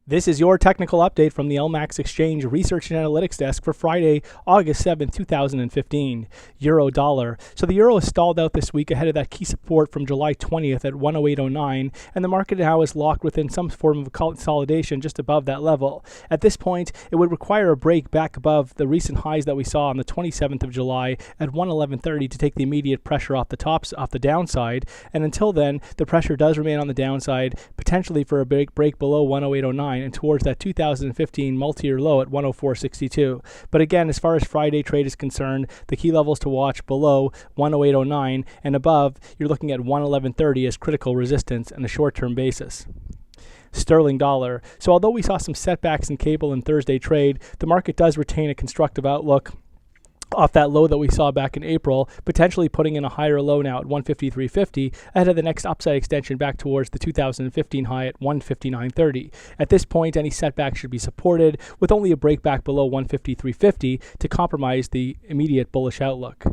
This is your technical update from the LMAX Exchange Research and Analytics Desk for Friday, August 7, 2015. Euro dollar. So the euro is stalled out this week ahead of that key support from July 20th at 108.09, and the market now is locked within some form of consolidation just above that level. At this point, it would require a break back above the recent highs that we saw on the 27th of July at 111.30 to take the immediate pressure off the downside, and until then, the pressure does remain on the downside, potentially for a big break below 108.09 and towards that 2015 multi-year low at 104.62. But again, as far as Friday trade is concerned, the key levels to watch below 108.09 and above, you're looking at 111.30 as critical resistance on a short-term basis. Sterling dollar. So although we saw some setbacks in cable and Thursday trade, the market does retain a constructive outlook off that low that we saw back in April, potentially putting in a higher low now at 153.50 ahead of the next upside extension back towards the 2015 high at 159.30. At this point, any setback should be supported with only a break back below 153.50 to compromise the immediate bullish outlook.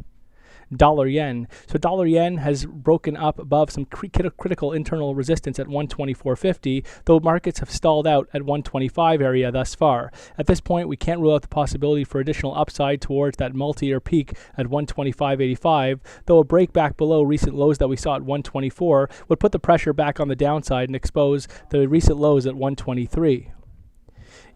Dollar yen. So dollar yen has broken up above some critical internal resistance at 124.50, though markets have stalled out at 125 area thus far. At this point, we can't rule out the possibility for additional upside towards that multi-year peak at 125.85, though a break back below recent lows that we saw at 124 would put the pressure back on the downside and expose the recent lows at 123.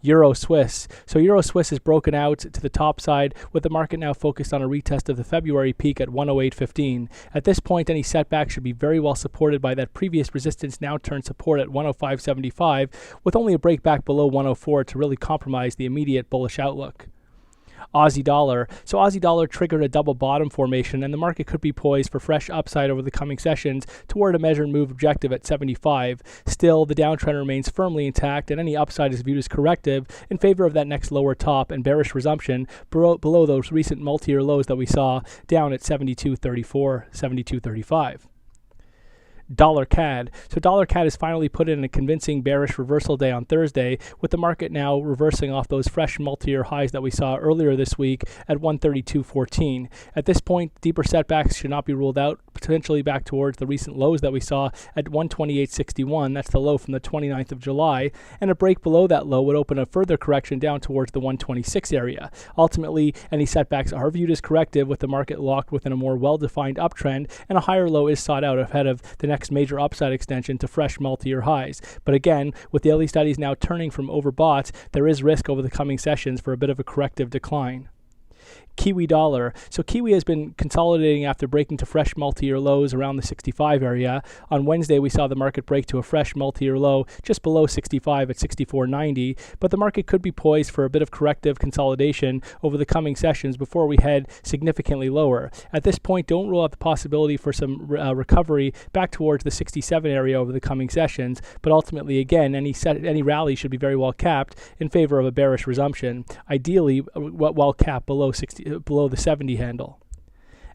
Euro Swiss. So Euro Swiss is broken out to the top side with the market now focused on a retest of the February peak at 108.15. At this point, any setback should be very well supported by that previous resistance now turned support at 105.75 with only a break back below 104 to really compromise the immediate bullish outlook. Aussie dollar. So Aussie dollar triggered a double bottom formation and the market could be poised for fresh upside over the coming sessions toward a measured move objective at 75. Still, the downtrend remains firmly intact and any upside is viewed as corrective in favor of that next lower top and bearish resumption below those recent multi-year lows that we saw down at 72.34, 72.35. Dollar CAD. So dollar CAD has finally put in a convincing bearish reversal day on Thursday, with the market now reversing off those fresh multi-year highs that we saw earlier this week at 132.14. At this point, deeper setbacks should not be ruled out, potentially back towards the recent lows that we saw at 128.61. That's the low from the 29th of July, and a break below that low would open a further correction down towards the 126 area. Ultimately, any setbacks are viewed as corrective, with the market locked within a more well-defined uptrend, and a higher low is sought out ahead of the next major upside extension to fresh multi-year highs. But again, with the early studies now turning from overbought, there is risk over the coming sessions for a bit of a corrective decline. Kiwi dollar. So Kiwi has been consolidating after breaking to fresh multi-year lows around the 65 area. On Wednesday, we saw the market break to a fresh multi-year low just below 65 at 64.90, but the market could be poised for a bit of corrective consolidation over the coming sessions before we head significantly lower. At this point, don't rule out the possibility for some recovery back towards the 67 area over the coming sessions, but ultimately, again, any rally should be very well capped in favor of a bearish resumption, ideally well capped below the 70 handle.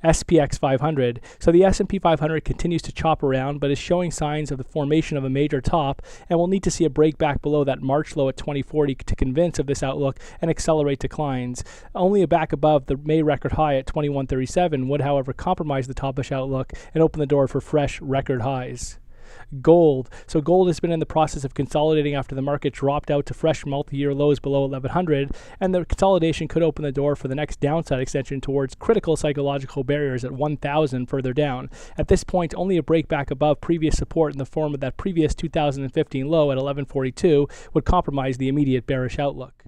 SPX 500. So the S&P 500 continues to chop around, but is showing signs of the formation of a major top, and will need to see a break back below that March low at 2040 to convince of this outlook and accelerate declines. Only a back above the May record high at 2137 would, however, compromise the topish outlook and open the door for fresh record highs. Gold. So gold has been in the process of consolidating after the market dropped out to fresh multi-year lows below 1100, and the consolidation could open the door for the next downside extension towards critical psychological barriers at 1000 further down. At this point, only a break back above previous support in the form of that previous 2015 low at 1142 would compromise the immediate bearish outlook.